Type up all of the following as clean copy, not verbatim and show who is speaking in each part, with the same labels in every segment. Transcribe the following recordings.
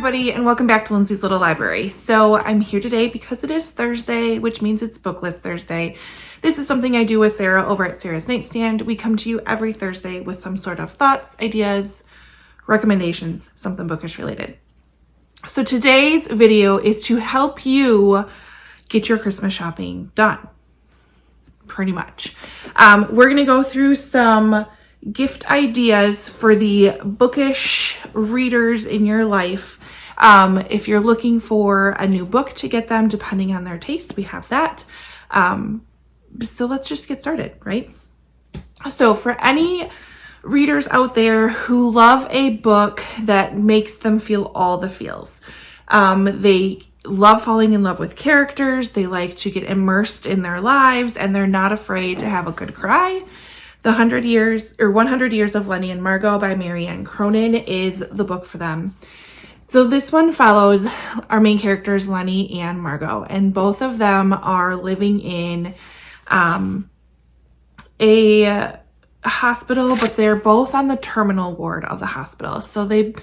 Speaker 1: everybody, and welcome back to Lindsey's Little Library. So I'm here today because it is Thursday, which means it's Booklist Thursday. This is something I do with Sarah over at Sarah's Nightstand. We come to you every Thursday with some sort of thoughts, ideas, recommendations, something bookish related. So today's video is to help you get your Christmas shopping done, pretty much. We're going to go through some gift ideas for the bookish readers in your life. If you're looking for a new book to get them, depending on their taste, we have that. So let's just get started, right? So for any readers out there who love a book that makes them feel all the feels, they love falling in love with characters, they like to get immersed in their lives, and they're not afraid to have a good cry. The 100 Years of Lenny and Margot by Marianne Cronin is the book for them. So this one follows our main characters, Lenny and Margot, and both of them are living in a hospital, but they're both on the terminal ward of the hospital. So they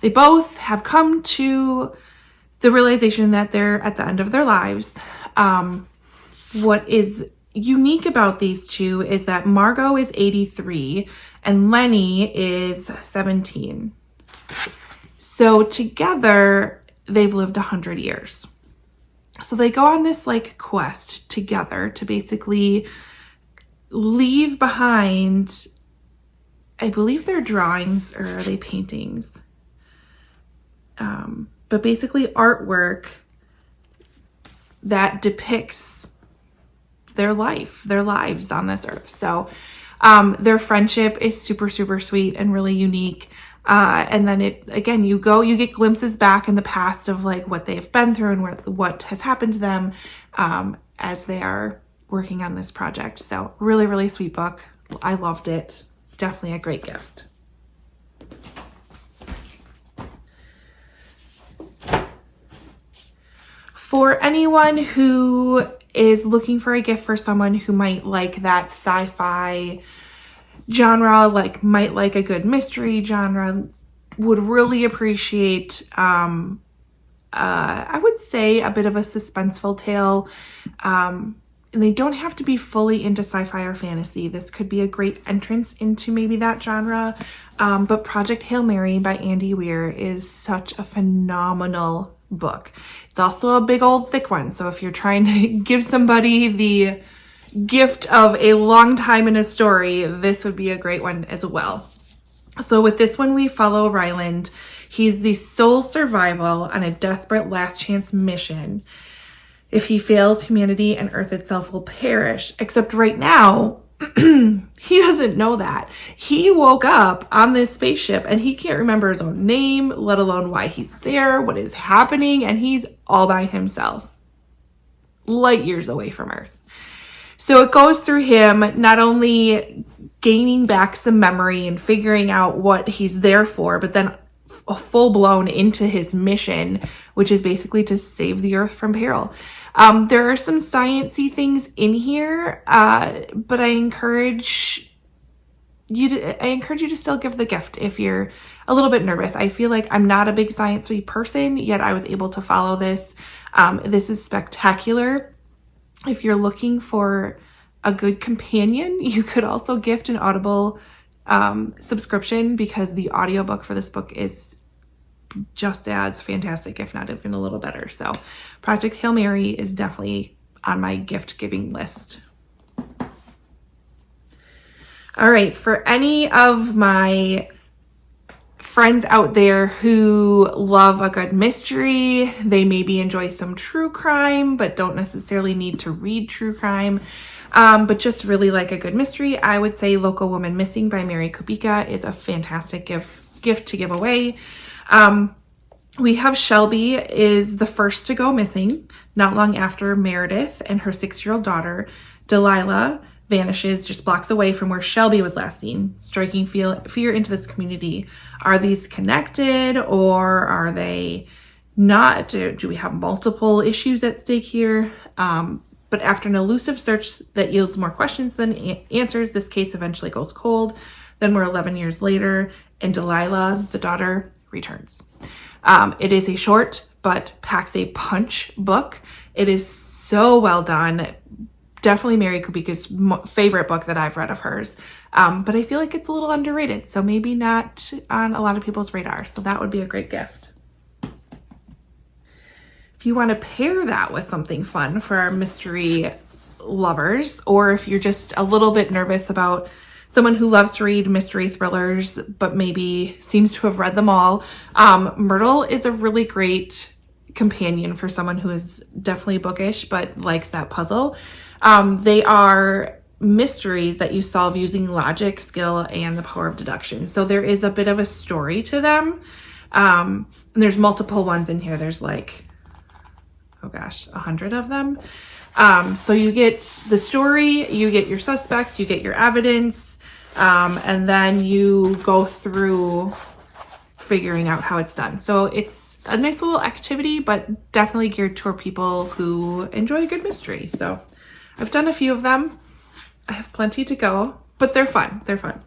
Speaker 1: both have come to the realization that they're at the end of their lives. What is unique about these two is that Margot is 83 and Lenny is 17. So together they've lived 100 years. So they go on this quest together to basically leave behind, I believe they're drawings, or are they paintings? But basically artwork that depicts their lives on this earth. So their friendship is super, super sweet and really unique. And then you get glimpses back in the past of what they've been through and what has happened to them as they are working on this project. So really, really sweet book. I loved it. Definitely a great gift. For anyone who is looking for a gift for someone who might like that sci-fi genre, might like a good mystery genre, would really appreciate, I would say, a bit of a suspenseful tale. And they don't have to be fully into sci-fi or fantasy. This could be a great entrance into maybe that genre. But Project Hail Mary by Andy Weir is such a phenomenal book. It's also a big old thick one. So if you're trying to give somebody the gift of a long time in a story, this would be a great one as well. So with this one, we follow Ryland. He's the sole survival on a desperate last chance mission. If he fails, humanity and Earth itself will perish. Except right now, he doesn't know that. He woke up on this spaceship and he can't remember his own name, let alone why he's there, what is happening, and he's all by himself, light years away from Earth. So it goes through him not only gaining back some memory and figuring out what he's there for, but then full blown into his mission, which is basically to save the Earth from peril. There are some science-y things in here, but I encourage you to still give the gift if you're a little bit nervous. I feel like I'm not a big science-y person, yet I was able to follow this. This is spectacular. If you're looking for a good companion, you could also gift an Audible subscription, because the audiobook for this book is just as fantastic, if not even a little better. So Project Hail Mary is definitely on my gift giving list. All right, for any of my friends out there who love a good mystery, they maybe enjoy some true crime, but don't necessarily need to read true crime, but just really like a good mystery, I would say Local Woman Missing by Mary Kubica is a fantastic gift to give away. We have Shelby is the first to go missing. Not long after, Meredith and her 6-year-old daughter, Delilah, vanishes just blocks away from where Shelby was last seen, striking fear into this community. Are these connected, or are they not? Do we have multiple issues at stake here? But after an elusive search that yields more questions than answers, this case eventually goes cold. Then we're 11 years later, and Delilah, the daughter, returns. It is a short but packs a punch book. It is so well done. Definitely Mary Kubika's favorite book that I've read of hers. But I feel like it's a little underrated, so maybe not on a lot of people's radar. So that would be a great gift. If you want to pair that with something fun for our mystery lovers, or if you're just a little bit nervous about someone who loves to read mystery thrillers, but maybe seems to have read them all, Myrtle is a really great companion for someone who is definitely bookish, but likes that puzzle. They are mysteries that you solve using logic, skill, and the power of deduction. So there is a bit of a story to them. And there's multiple ones in here. There's like, 100 of them. So you get the story, you get your suspects, you get your evidence, and then you go through figuring out how it's done. So it's a nice little activity, but definitely geared toward people who enjoy a good mystery. So I've done a few of them. I have plenty to go, but they're fun. They're fun.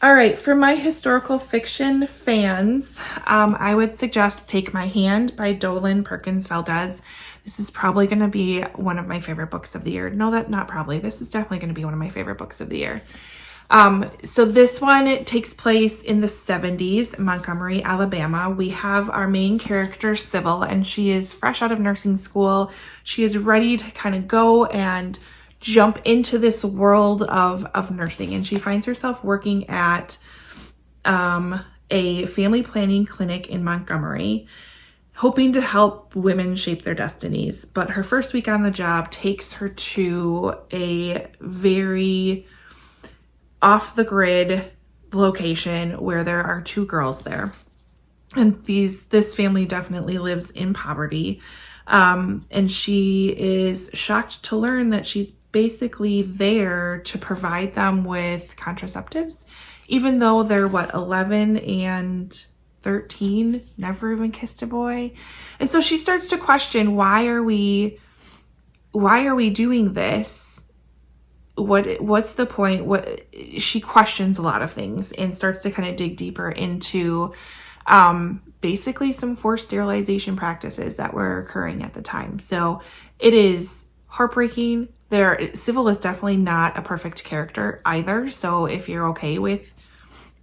Speaker 1: All right, for my historical fiction fans, I would suggest Take My Hand by Dolan Perkins Valdez. This is probably going to be one of my favorite books of the year. No, not probably. This is definitely going to be one of my favorite books of the year. So this one, it takes place in the 70s, Montgomery, Alabama. We have our main character, Sybil, and she is fresh out of nursing school. She is ready to kind of go and jump into this world of nursing, and she finds herself working at a family planning clinic in Montgomery, hoping to help women shape their destinies. But her first week on the job takes her to a very off-the-grid location where there are 2 girls there. And this family definitely lives in poverty. And she is shocked to learn that she's basically there to provide them with contraceptives, even though they're 11 and 13, never even kissed a boy. And so she starts to question, why are we doing this? What's the point? She questions a lot of things and starts to kind of dig deeper into basically some forced sterilization practices that were occurring at the time. So it is heartbreaking. Sybil is definitely not a perfect character either. So if you're okay with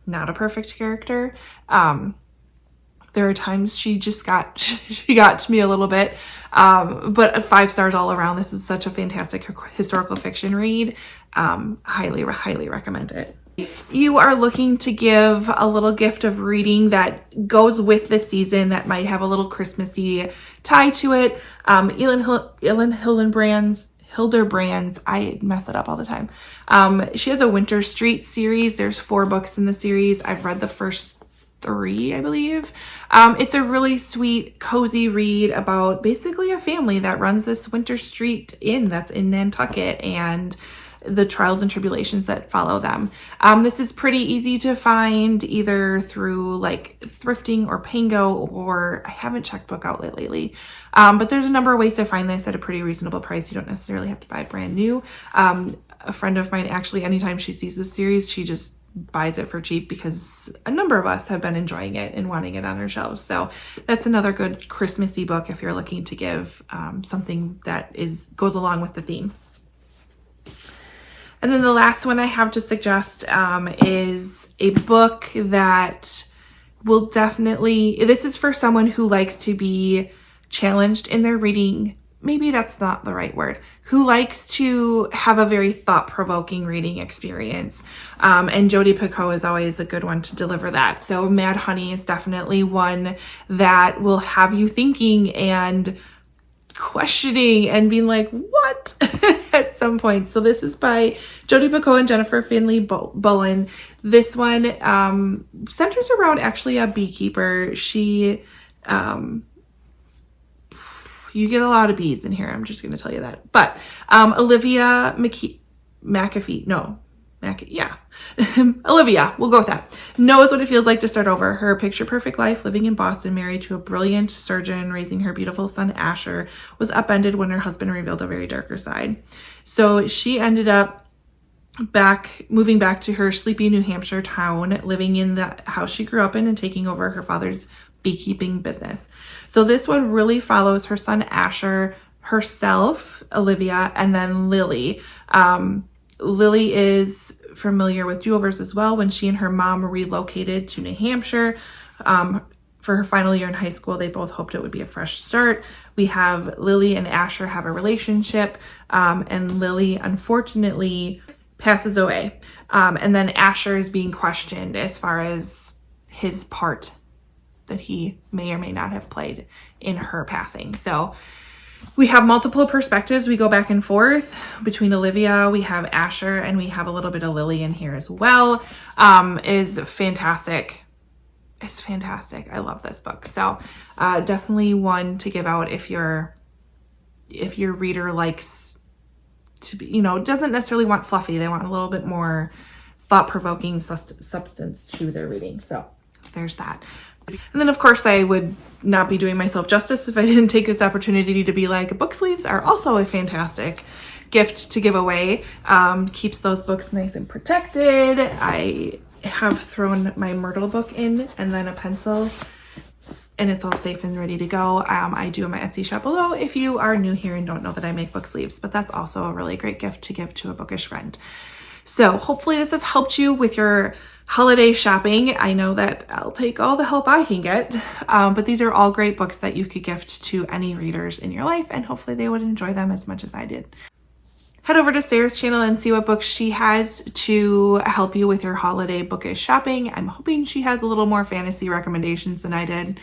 Speaker 1: not a perfect character, there are times she got to me a little bit, but 5 stars all around. This is such a fantastic historical fiction read. Highly recommend it. If you are looking to give a little gift of reading that goes with the season, that might have a little Christmassy tie to it, Elin Hilderbrand's, I mess it up all the time. She has a Winter Street series. There's 4 books in the series. I've read the first 3, I believe. It's a really sweet, cozy read about basically a family that runs this Winter Street Inn that's in Nantucket, and the trials and tribulations that follow them. This is pretty easy to find either through like thrifting or Pango, or I haven't checked Book Outlet lately. But there's a number of ways to find this at a pretty reasonable price. You don't necessarily have to buy it brand new. A friend of mine, actually, anytime she sees this series, she just buys it for cheap because a number of us have been enjoying it and wanting it on our shelves. So that's another good Christmassy book if you're looking to give something that goes along with the theme. And then the last one I have to suggest is a book that will definitely, this is for someone who likes to be challenged in their reading. Maybe that's not the right word. Who likes to have a very thought-provoking reading experience. And Jodi Picoult is always a good one to deliver that. So Mad Honey is definitely one that will have you thinking and questioning and being like, what? At some point. So this is by Jodi Picoult and Jennifer Finley Bullen. This one centers around actually a beekeeper. She, you get a lot of bees in here. I'm just going to tell you that. But Olivia Olivia, we'll go with that, knows what it feels like to start over. Her picture-perfect life living in Boston, married to a brilliant surgeon, raising her beautiful son Asher, was upended when her husband revealed a very darker side. So she ended up moving back to her sleepy New Hampshire town, living in the house she grew up in and taking over her father's beekeeping business. So this one really follows her son Asher, herself, Olivia, and then Lily. Lily is familiar with do-overs as well. When she and her mom relocated to New Hampshire for her final year in high school, they both hoped it would be a fresh start. We have Lily and Asher have a relationship, and Lily unfortunately passes away. And then Asher is being questioned as far as his part that he may or may not have played in her passing. So we have multiple perspectives. We go back and forth between Olivia, we have Asher, and we have a little bit of Lily in here as well. Is fantastic. It's fantastic. I love this book. So definitely one to give out if your reader likes to be, doesn't necessarily want fluffy. They want a little bit more thought-provoking substance to their reading. So there's that. And then of course I would not be doing myself justice if I didn't take this opportunity to be like, book sleeves are also a fantastic gift to give away. Keeps those books nice and protected. I have thrown my Myrtle book in and then a pencil, and it's all safe and ready to go. I do my Etsy shop below if you are new here and don't know that I make book sleeves, but that's also a really great gift to give to a bookish friend. So hopefully this has helped you with your holiday shopping. I know that I'll take all the help I can get, but these are all great books that you could gift to any readers in your life, and hopefully they would enjoy them as much as I did. Head over to Sarah's channel and see what books she has to help you with your holiday bookish shopping. I'm hoping she has a little more fantasy recommendations than I did.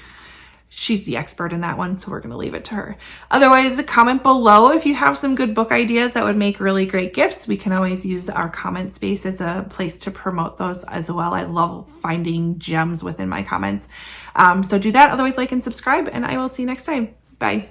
Speaker 1: She's the expert in that one, so we're going to leave it to her. Otherwise, comment below if you have some good book ideas that would make really great gifts. We can always use our comment space as a place to promote those as well. I love finding gems within my comments. So do that. Otherwise, like and subscribe, and I will see you next time. Bye.